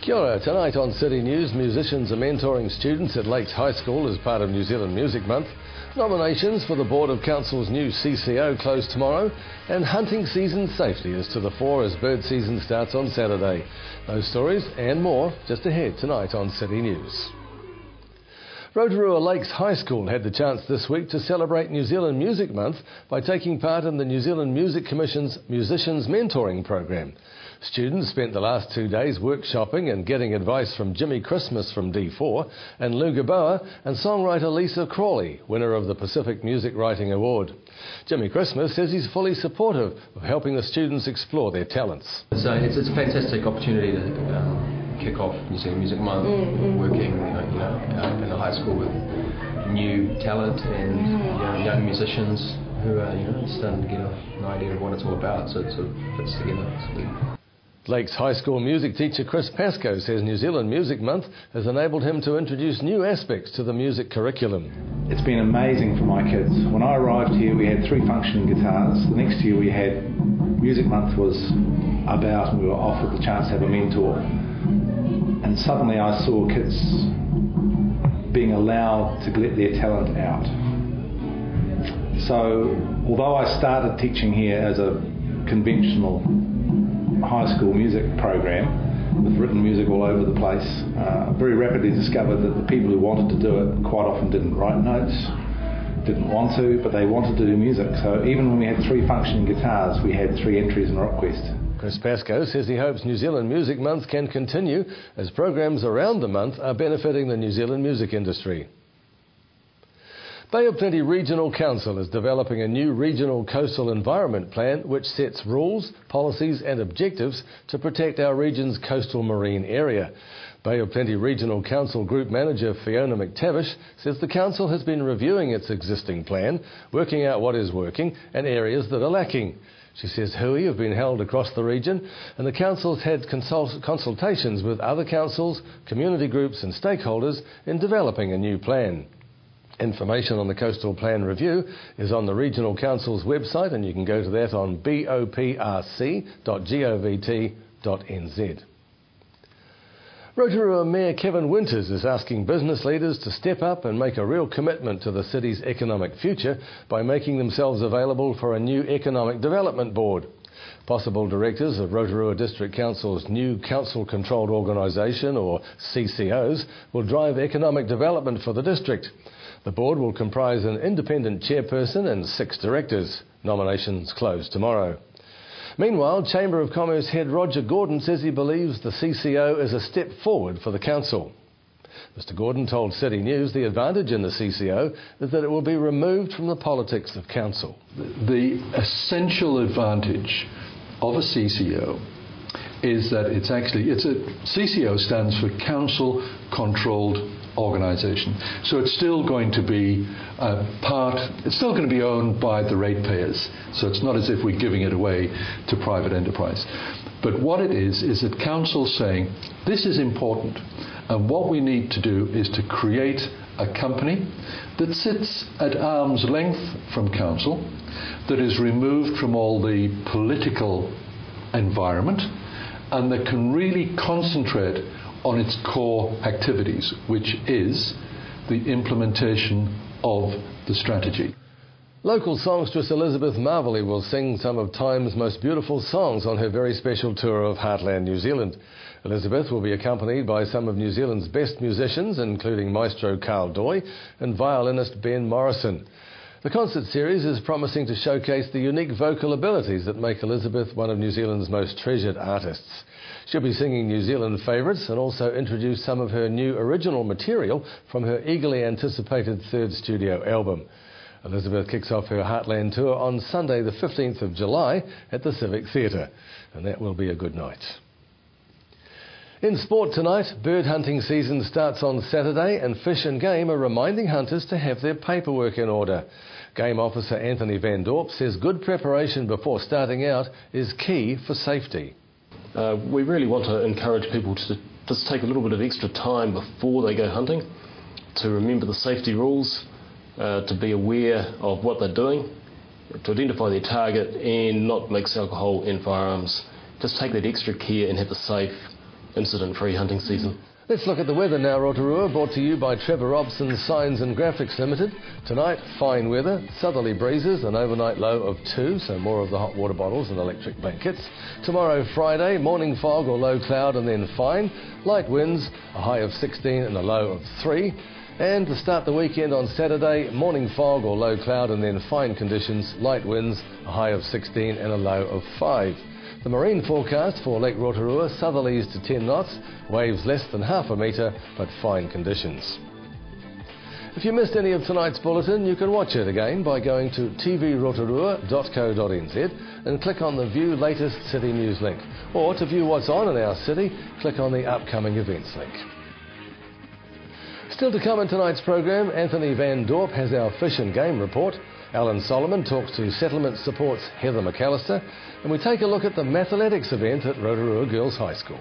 Kia ora. Tonight on City News, musicians are mentoring students at Lakes High School as part of New Zealand Music Month. Nominations for the Board of Council's new CCO close tomorrow, and hunting season safety is to the fore as bird season starts on Saturday. Those stories and more just ahead tonight on City News. Rotorua Lakes High School had the chance this week to celebrate New Zealand Music Month by taking part in the New Zealand Music Commission's Musicians Mentoring Program. Students spent the last 2 days workshopping and getting advice from Jimmy Christmas from D4 and Lou Gaboa and songwriter Lisa Crawley, winner of the Pacific Music Writing Award. Jimmy Christmas says he's fully supportive of helping the students explore their talents. So it's a fantastic opportunity to kick off New Zealand Music Month, working in a high school with new talent and young musicians who are starting to get an idea of what it's all about. So it sort of fits together. Lakes High School music teacher Chris Pascoe says New Zealand Music Month has enabled him to introduce new aspects to the music curriculum. It's been amazing for my kids. When I arrived here, we had 3 functioning guitars. The next year we had Music Month was about, and we were offered the chance to have a mentor. And suddenly I saw kids being allowed to let their talent out. So although I started teaching here as a conventional high school music program with written music all over the place, very rapidly discovered that the people who wanted to do it quite often didn't write notes, didn't want to, but they wanted to do music. So even when we had 3 functioning guitars, we had 3 entries in RockQuest. Chris Pascoe says he hopes New Zealand Music Month can continue as programs around the month are benefiting the New Zealand music industry. Bay of Plenty Regional Council is developing a new regional coastal environment plan which sets rules, policies and objectives to protect our region's coastal marine area. Bay of Plenty Regional Council Group Manager Fiona McTavish says the council has been reviewing its existing plan, working out what is working and areas that are lacking. She says hui have been held across the region and the council's had consultations with other councils, community groups and stakeholders in developing a new plan. Information on the Coastal Plan Review is on the Regional Council's website and you can go to that on boprc.govt.nz. Rotorua Mayor Kevin Winters is asking business leaders to step up and make a real commitment to the city's economic future by making themselves available for a new Economic Development Board. Possible directors of Rotorua District Council's new council-controlled organisation, or CCOs, will drive economic development for the district. The board will comprise an independent chairperson and 6 directors. Nominations close tomorrow. Meanwhile, Chamber of Commerce head Roger Gordon says he believes the CCO is a step forward for the council. Mr Gordon told City News the advantage in the CCO is that it will be removed from the politics of council. The essential advantage of a CCO is that CCO stands for Council Controlled Organisation. So it's still going to be it's still going to be owned by the ratepayers. So it's not as if we're giving it away to private enterprise. But what it is that council's saying, this is important, and what we need to do is to create a company that sits at arm's length from council, that is removed from all the political environment, and that can really concentrate on its core activities, which is the implementation of the strategy. Local songstress Elizabeth Marvelly will sing some of Time's most beautiful songs on her very special tour of Heartland New Zealand. Elizabeth will be accompanied by some of New Zealand's best musicians, including maestro Carl Doy and violinist Ben Morrison. The concert series is promising to showcase the unique vocal abilities that make Elizabeth one of New Zealand's most treasured artists. She'll be singing New Zealand favourites and also introduce some of her new original material from her eagerly anticipated 3rd studio album. Elizabeth kicks off her Heartland tour on Sunday the 15th of July at the Civic Theatre, and that will be a good night. In sport tonight, bird hunting season starts on Saturday and Fish and Game are reminding hunters to have their paperwork in order. Game Officer Anthony Van Dorp says good preparation before starting out is key for safety. We really want to encourage people to just take a little bit of extra time before they go hunting to remember the safety rules, to be aware of what they're doing, to identify their target and not mix alcohol in firearms. Just take that extra care and have a safe incident-free hunting season. Let's look at the weather now, Rotorua, brought to you by Trevor Robson's Signs and Graphics Limited. Tonight, fine weather, southerly breezes, an overnight low of 2, so more of the hot water bottles and electric blankets. Tomorrow, Friday, morning fog or low cloud and then fine. Light winds, a high of 16 and a low of 3. And to start the weekend on Saturday, morning fog or low cloud and then fine conditions, light winds, a high of 16 and a low of 5. The marine forecast for Lake Rotorua, southerlies to 10 knots, waves less than half a metre, but fine conditions. If you missed any of tonight's bulletin, you can watch it again by going to tvrotorua.co.nz and click on the View Latest City News link. Or to view what's on in our city, click on the Upcoming Events link. Still to come in tonight's program, Anthony Van Dorp has our Fish and Game report. Alan Solomon talks to Settlement Support's Heather McAllister, and we take a look at the mathletics event at Rotorua Girls High School.